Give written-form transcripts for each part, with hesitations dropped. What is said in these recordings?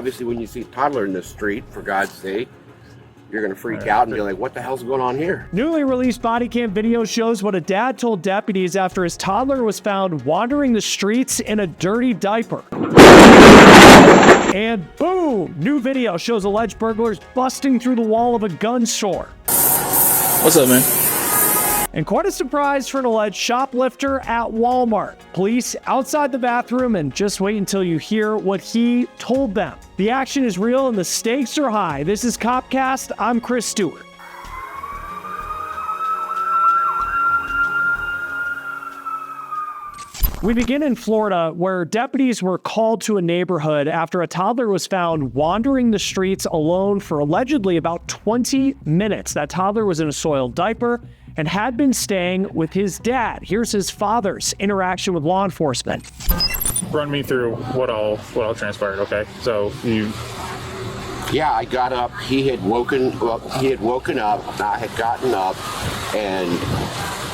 obviously when you see Toddler in the street, for God's sake, you're going to freak out and be like, what the hell's going on here? Newly released body cam video shows what a dad told deputies after his toddler was found wandering the streets in a dirty diaper. And boom! New video shows alleged burglars busting through the wall of a gun store. What's up, man? And quite a surprise for an alleged shoplifter at Walmart. Police outside the bathroom, and just wait until you hear what he told them. The action is real and the stakes are high. This is Copcast. I'm Chris Stewart. We begin in Florida, where deputies were called to a neighborhood after a toddler was found wandering the streets alone for allegedly about 20 minutes. That toddler was in a soiled diaper and had been staying with his dad. Here's his father's interaction with law enforcement. Run me through what all transpired, okay? So you... Yeah, I got up. He had woken up. I had gotten up, and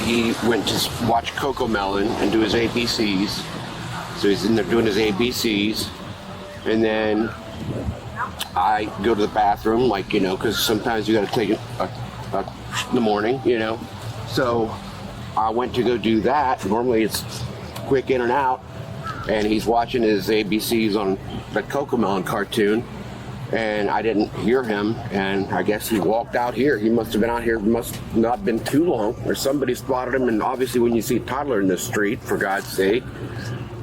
he went to watch Coco Melon and do his ABCs. So he's in there doing his ABCs, and then I go to the bathroom, like, you know, because sometimes you got to take it in the morning, you know. So I went to go do that. Normally it's quick in and out, and he's watching his ABCs on the Coco Melon cartoon. And I didn't hear him, and I guess he walked out here. He must have been out here, must not been too long, or somebody spotted him. And obviously when you see Toddler in the street, for God's sake,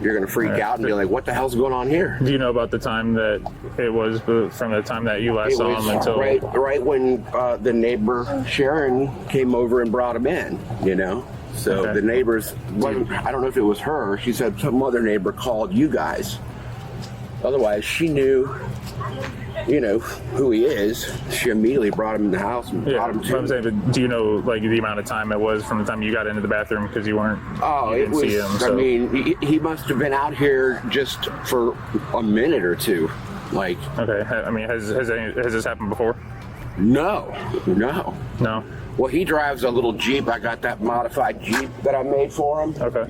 you're going to freak out and be like, what the hell's going on here? Do you know about the time that it was, from the time that you last saw him until... Right when the neighbor, Sharon, came over and brought him in, you know? So Okay. the neighbors, I don't know if it was her, she said some other neighbor called you guys. Otherwise, she knew, you know, who he is. She immediately brought him in the house and brought him to. I'm saying, but do you know, like, the amount of time it was from the time you got into the bathroom because you didn't see him? So. I mean, he must have been out here just for a minute or two. Like. Okay. I mean, has this happened before? No. Well, he drives a little Jeep. I got that modified Jeep that I made for him. Okay.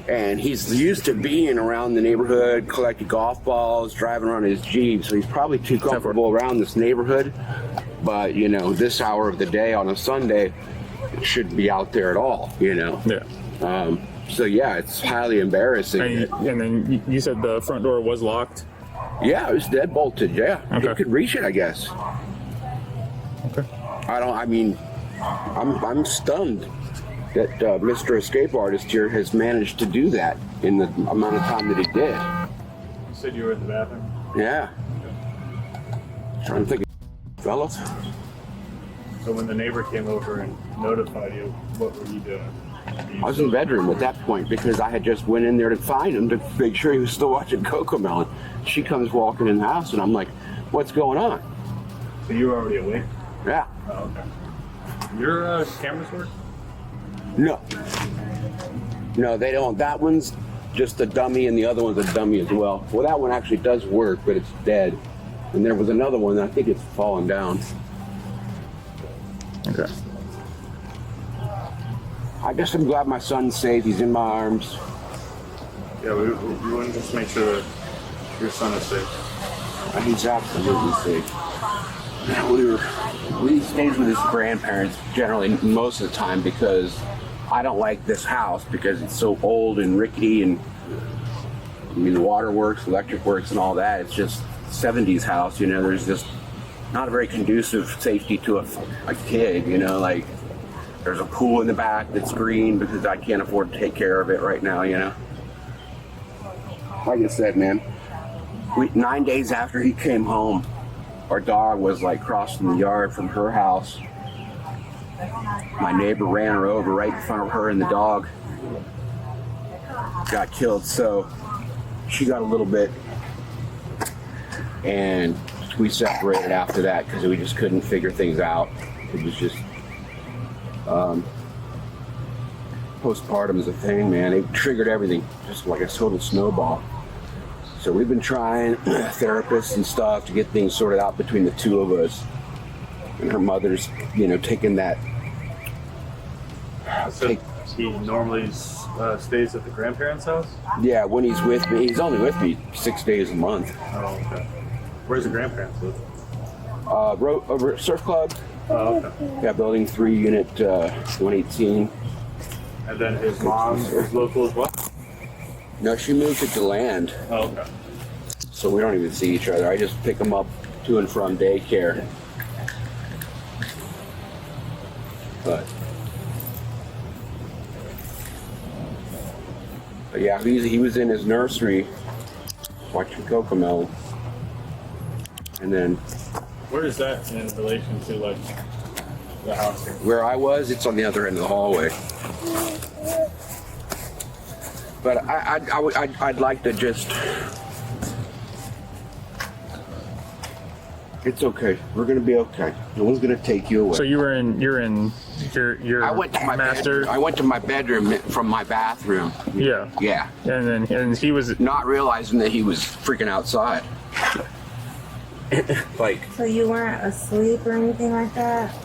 And he's used to being around the neighborhood, collecting golf balls, driving around his Jeep, so he's probably too comfortable around this neighborhood. But, you know, this hour of the day on a Sunday, it shouldn't be out there at all, you know? Yeah. So, yeah, it's highly embarrassing. And then you said the front door was locked? Yeah, it was dead bolted, yeah. Okay. He could reach it, I guess. Okay. I'm stunned that Mr. Escape Artist here has managed to do that in the amount of time that he did. You said you were in the bathroom? Yeah. Trying to think of fellas. So when the neighbor came over and notified you, what were you doing? I was in the bedroom at that point because I had just went in there to find him to make sure he was still watching Coco Melon. She comes walking in the house and I'm like, what's going on? So you were already awake? Yeah. Oh, okay. Your cameras work? No, they don't. That one's just a dummy and the other one's a dummy as well. Well, that one actually does work, but it's dead. And there was another one, I think it's fallen down. Okay. I guess I'm glad my son's safe. He's in my arms. Yeah, we want to just make sure that your son is safe. He's absolutely safe. He stays with his grandparents generally most of the time because I don't like this house because it's so old and rickety, and I mean the water works, electric works and all that. It's just 70s house, you know. There's just not a very conducive safety to a kid, you know. Like there's a pool in the back that's green because I can't afford to take care of it right now, you know. Like I said, man, 9 days after he came home, our dog was like crossing the yard from her house. My neighbor ran her over right in front of her, and the dog got killed. So she got a little bit, and we separated after that because we just couldn't figure things out. It was just postpartum is a thing, man. It triggered everything, just like a total snowball. So we've been trying therapists and stuff to get things sorted out between the two of us. And her mother's, you know, taking that. So he normally stays at the grandparents' house? Yeah, when he's with me, he's only with me 6 days a month. Oh, okay. Where's the grandparents live? Over at Surf Club. Oh, okay. Yeah, building 3, unit 118. And then his mom is local as well? No, she moved to DeLand, Oh, okay. so we don't even see each other. I just pick him up to and from daycare. But yeah, he was in his nursery watching Cocomelon. And then Where is that in relation to like the house here? where I was, it's on the other end of the hallway. But I'd like to just. It's okay. We're gonna be okay. No one's gonna take you away. So you're in your I went to my master. bedroom. I went to my bedroom from my bathroom. Yeah. Yeah. And he was Not realizing that he was freaking outside. Like, So you weren't asleep or anything like that?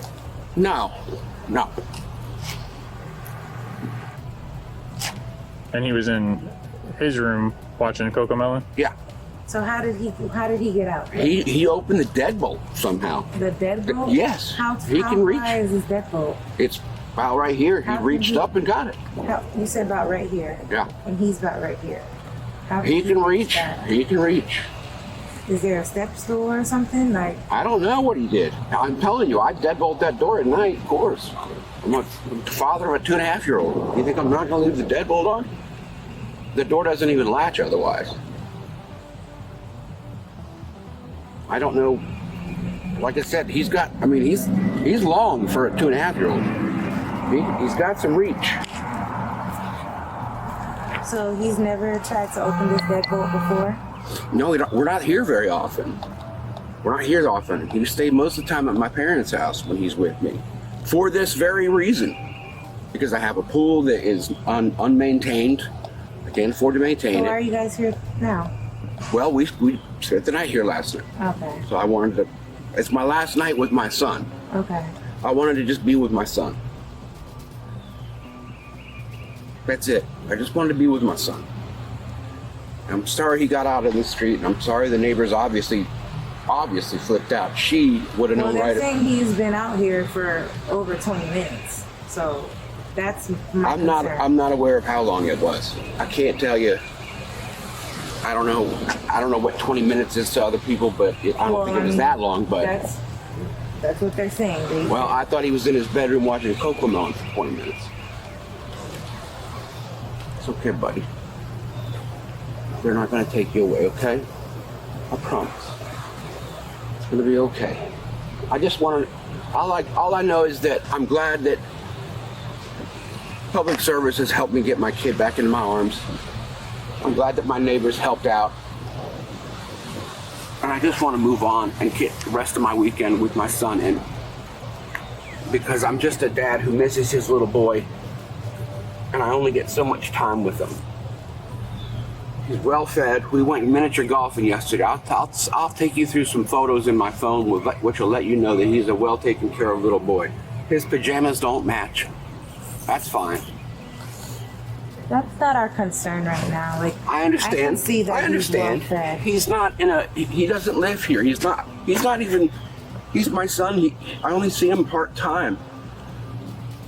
no. and he was in his room watching Cocomelon. Yeah. So how did he get out? He opened the deadbolt somehow. The deadbolt? Yes. How can reach. high is his deadbolt? It's about right here. He How can reached he- up and got it. You said about right here. Yeah. And he's about right here. How He did can reach. that? He can reach. Is there a step stool or something? Like, I don't know what he did. I'm telling you, I deadbolt that door at night, of course. I'm a father of a 2.5-year-old. You think I'm not going to leave the deadbolt on? The door doesn't even latch otherwise. I don't know. Like I said, he's long for a 2.5-year-old. He's got some reach. so he's never tried to open this deadbolt before? No, we're not here very often. We're not here often. He stays most of the time at my parents' house when he's with me. For this very reason. Because I have a pool that is unmaintained. I can't afford to maintain So why are it. you guys here now? Well, we spent the night here last night. Okay. So I wanted to, it's my last night with my son. Okay. I wanted to just be with my son. That's it. I just wanted to be with my son. I'm sorry he got out in the street, and I'm sorry the neighbors obviously flipped out. She would have Well, known they're right. saying he's been out here for over 20 minutes. So that's my I'm not aware of how long it was. I can't tell you. I don't know what 20 minutes is to other people, but I don't think it was that long. But that's what they're saying. well, I thought he was in his bedroom watching Cocomelon for 20 minutes. It's okay, buddy. They're not going to take you away, okay? I promise. It's going to be okay. I just want to. All I know is that I'm glad that public service has helped me get my kid back into my arms. I'm glad that my neighbors helped out. And I just want to move on and get the rest of my weekend with my son. And because I'm just a dad who misses his little boy, and I only get so much time with him. He's well fed. We went miniature golfing yesterday. I'll take you through some photos in my phone, which will let you know that he's a well taken care of little boy. His pajamas don't match. That's fine. That's not our concern right now. Like, I understand. I can see that I understand. he's well fed. He's not he doesn't live here. He's my son. I only see him part time.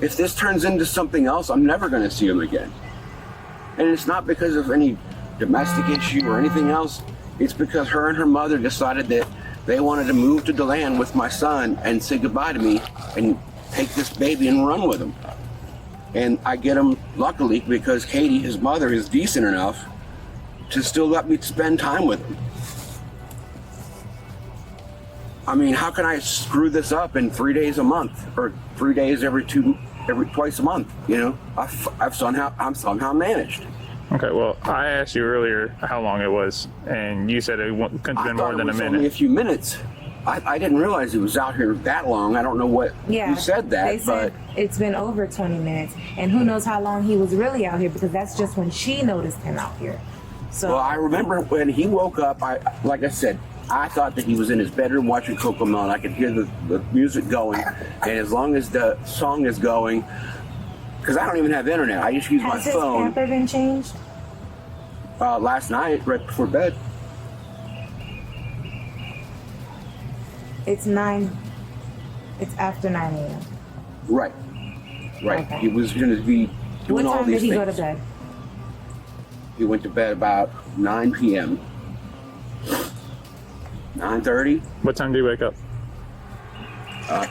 If this turns into something else, I'm never going to see him again. And it's not because of any domestic issue or anything else. It's because her and her mother decided that they wanted to move to DeLand with my son and say goodbye to me and take this baby and run with him. And I get him, luckily, because Katie, his mother, is decent enough to still let me spend time with him. I mean, how can I screw this up in 3 days a month or 3 days twice a month? You know, I'm somehow managed. Okay, well, I asked you earlier how long it was, and you said it couldn't have been more than a minute. Only a few minutes. I didn't realize he was out here that long. I don't know what you said that, they said it's been over 20 minutes, and who knows how long he was really out here, because that's just when she noticed him out here. So well, I remember when he woke up. Like I said, I thought that he was in his bedroom watching Cocomelon. I could hear the music going, and as long as the song is going, because I don't even have internet, I just use my has his phone. pamper been changed? Last night, right before bed. It's 9. It's after 9 a.m. Right. Okay. He was going to be doing What all time these did he things. go to bed? He went to bed about 9 p.m. 9:30. What time did you wake up?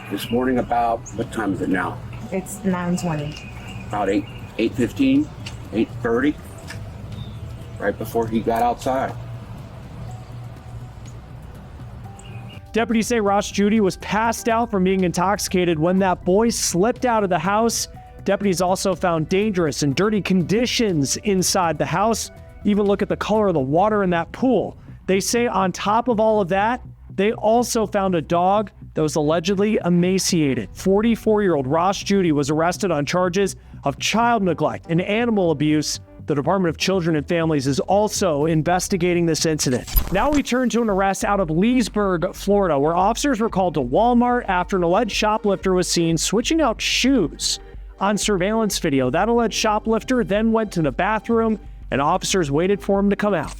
This morning about, what time is it now? It's 9:20. About 8:15, 8:30. Right before he got outside. Deputies say Ross Judy was passed out from being intoxicated when that boy slipped out of the house. Deputies also found dangerous and dirty conditions inside the house. Even look at the color of the water in that pool. They say on top of all of that, they also found a dog that was allegedly emaciated. 44-year-old Ross Judy was arrested on charges of child neglect and animal abuse. The Department of Children and Families is also investigating this incident. Now we turn to an arrest out of Leesburg, Florida, where officers were called to Walmart after an alleged shoplifter was seen switching out shoes on surveillance video. That alleged shoplifter then went to the bathroom, and officers waited for him to come out.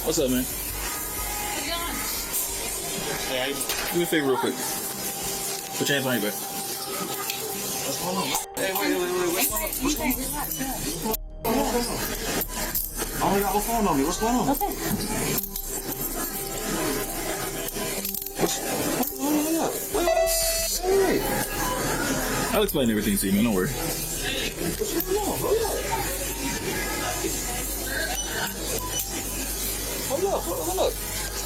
What's up, man? Hey, do me a favor real quick. Put your hands on your back. What's going on? Hey, wait. What's going on? I only got my phone on me. What's going on? Okay. Wait. I'll explain everything to you, man. Don't worry. What's going on? Hold up.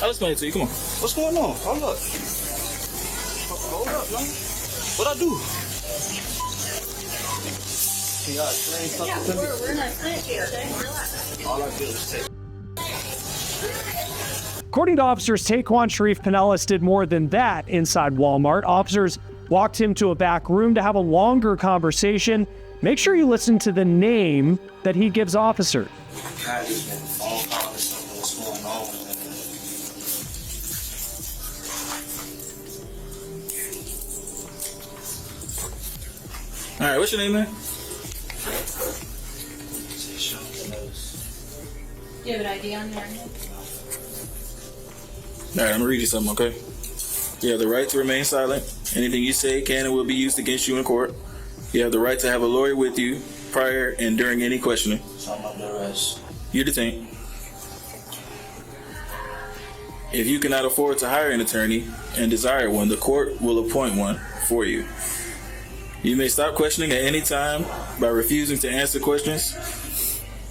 I'll explain it to you. Come on. What's going on? Hold up, man. What'd I do? We're not finished here, okay? Relax. All I did was take. According to officers, Taquan Sharif Pinellas did more than that inside Walmart. Officers walked him to a back room to have a longer conversation. Make sure you listen to the name that he gives officers. I just been phone calling or something. What's going on? All right, what's your name, man? Do you have an ID on your hand? All right, I'm gonna read you something, okay? You have the right to remain silent. Anything you say can and will be used against you in court. You have the right to have a lawyer with you prior and during any questioning. So I'm under arrest. You're detained. If you cannot afford to hire an attorney and desire one, the court will appoint one for you. You may stop questioning at any time by refusing to answer questions,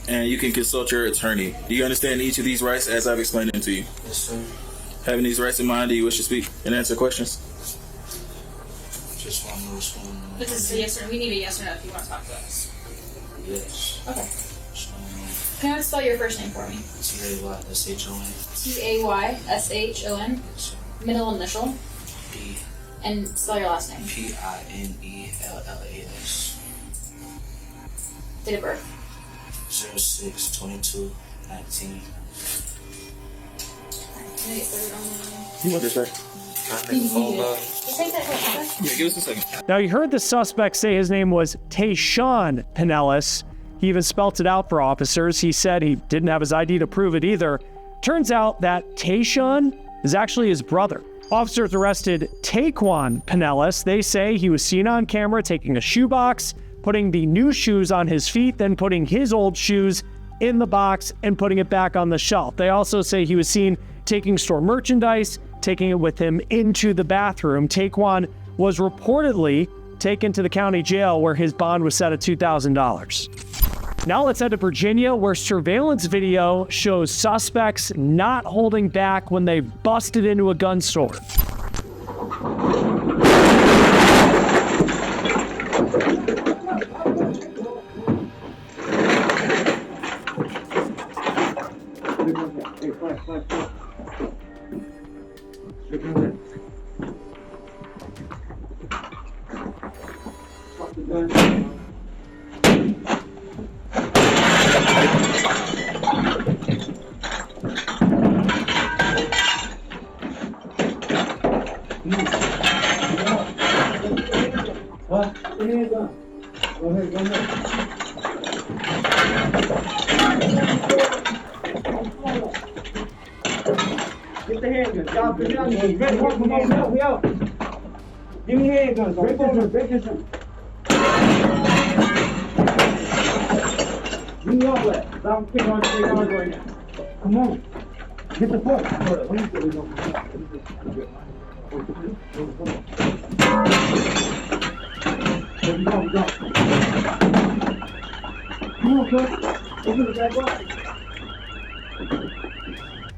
and you can consult your attorney. Do you understand each of these rights as I've explained them to you? Yes, sir. Having these rights in mind, do you wish to speak and answer questions? Just want to know what's going on. This is a yes or no. We need a yes or no if you want to talk to us. Yes. Okay. What's going on? Can you spell your first name for me? T-A-Y-S-H-O-N. T-A-Y-S-H-O-N. Yes, sir. Middle initial. P. And spell your last name. P-I-N-E-L-L-A-S. Date of birth. 06/22/19. You want this, right? Just take that quick, okay? Yeah, give us a second. Now, you heard the suspect say his name was Tayshawn Pinellas. He even spelt it out for officers. He said he didn't have his ID to prove it either. Turns out that Tayshawn is actually his brother. Officers arrested Taquan Pinellas. They say he was seen on camera taking a shoebox, putting the new shoes on his feet, then putting his old shoes in the box and putting it back on the shelf. They also say he was seen taking store merchandise, taking it with him into the bathroom. Taquan was reportedly taken to the county jail where his bond was set at $2,000. Now let's head to Virginia, where surveillance video shows suspects not holding back when they busted into a gun store. Get the handgun. Y'all, bring it on me. Red, come on, we out. Give me handguns. Break this one, break this one. Give me all that. I'm kicking on 3 yards right now. Come on. Get the fuck. Come on, cuz. Open the back door.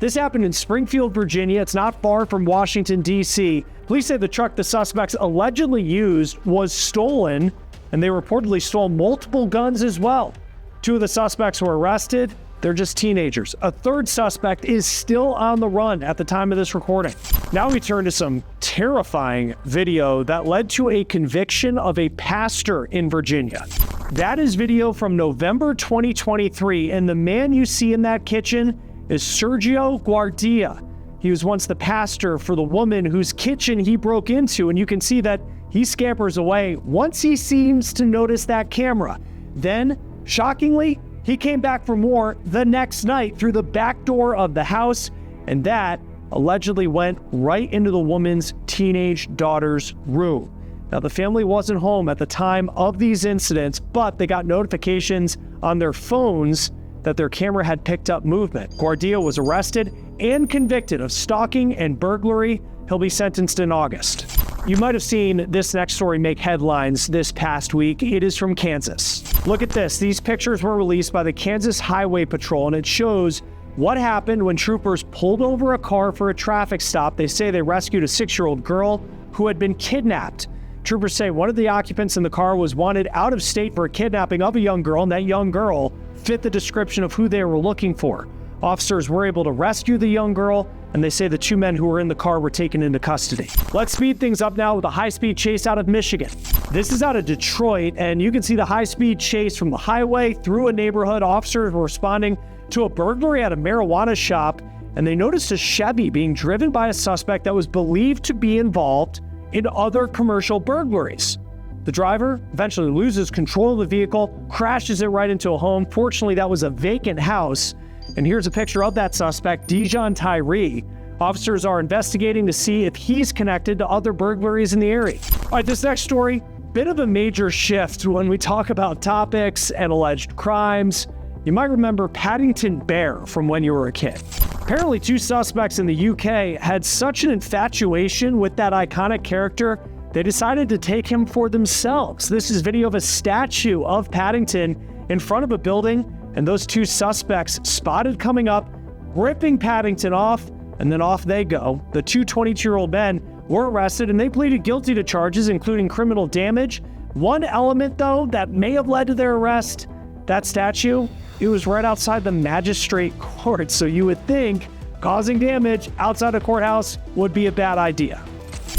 This happened in Springfield, Virginia. It's not far from Washington, D.C. Police say the truck the suspects allegedly used was stolen, and they reportedly stole multiple guns as well. 2 of the suspects were arrested. They're just teenagers. A 3rd suspect is still on the run at the time of this recording. Now we turn to some terrifying video that led to a conviction of a pastor in Virginia. That is video from November 2023, and the man you see in that kitchen is Sergio Guardia. He was once the pastor for the woman whose kitchen he broke into, and you can see that he scampers away once he seems to notice that camera. Then, shockingly, he came back for more the next night through the back door of the house, and that allegedly went right into the woman's teenage daughter's room. Now, the family wasn't home at the time of these incidents, but they got notifications on their phones that their camera had picked up movement. Guardia was arrested and convicted of stalking and burglary. He'll be sentenced in August. You might have seen this next story make headlines this past week. It is from Kansas. Look at this. These pictures were released by the Kansas Highway Patrol, and it shows what happened when troopers pulled over a car for a traffic stop. They say they rescued a 6-year-old girl who had been kidnapped. Troopers say one of the occupants in the car was wanted out of state for a kidnapping of a young girl, and that young girl fit the description of who they were looking for. Officers were able to rescue the young girl, and they say the 2 men who were in the car were taken into custody. Let's speed things up now with a high-speed chase out of Michigan. This is out of Detroit, and you can see the high-speed chase from the highway through a neighborhood. Officers were responding to a burglary at a marijuana shop, and they noticed a Chevy being driven by a suspect that was believed to be involved in other commercial burglaries. The driver eventually loses control of the vehicle, crashes it right into a home. Fortunately, that was a vacant house. And here's a picture of that suspect, Dijon Tyree. Officers are investigating to see if he's connected to other burglaries in the area. All right, this next story, bit of a major shift when we talk about topics and alleged crimes. You might remember Paddington Bear from when you were a kid. Apparently, 2 suspects in the UK had such an infatuation with that iconic character, they decided to take him for themselves. This is video of a statue of Paddington in front of a building, and those 2 suspects spotted coming up, ripping Paddington off, and then off they go. The 2 22-year-old men were arrested, and they pleaded guilty to charges, including criminal damage. One element, though, that may have led to their arrest, that statue, it was right outside the magistrate court, so you would think causing damage outside a courthouse would be a bad idea.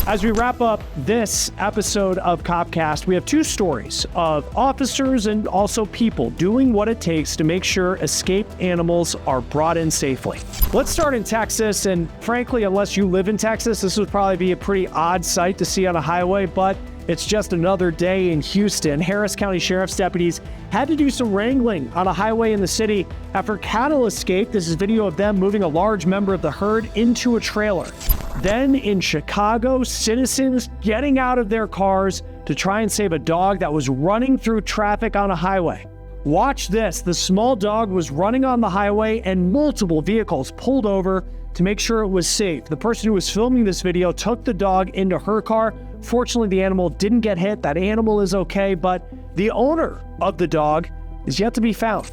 As we wrap up this episode of Copcast, we have 2 stories of officers and also people doing what it takes to make sure escaped animals are brought in safely. Let's start in Texas, and frankly, unless you live in Texas, this would probably be a pretty odd sight to see on a highway, but it's just another day in Houston. Harris County Sheriff's deputies had to do some wrangling on a highway in the city after cattle escaped. This is video of them moving a large member of the herd into a trailer. Then in Chicago, citizens getting out of their cars to try and save a dog that was running through traffic on a highway. Watch this. The small dog was running on the highway and multiple vehicles pulled over to make sure it was safe. The person who was filming this video took the dog into her car. Fortunately, the animal didn't get hit. That animal is okay, but the owner of the dog is yet to be found.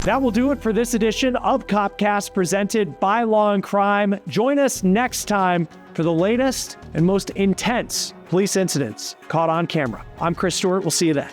That will do it for this edition of Copcast presented by Law&Crime. Join us next time for the latest and most intense police incidents caught on camera. I'm Chris Stewart. We'll see you then.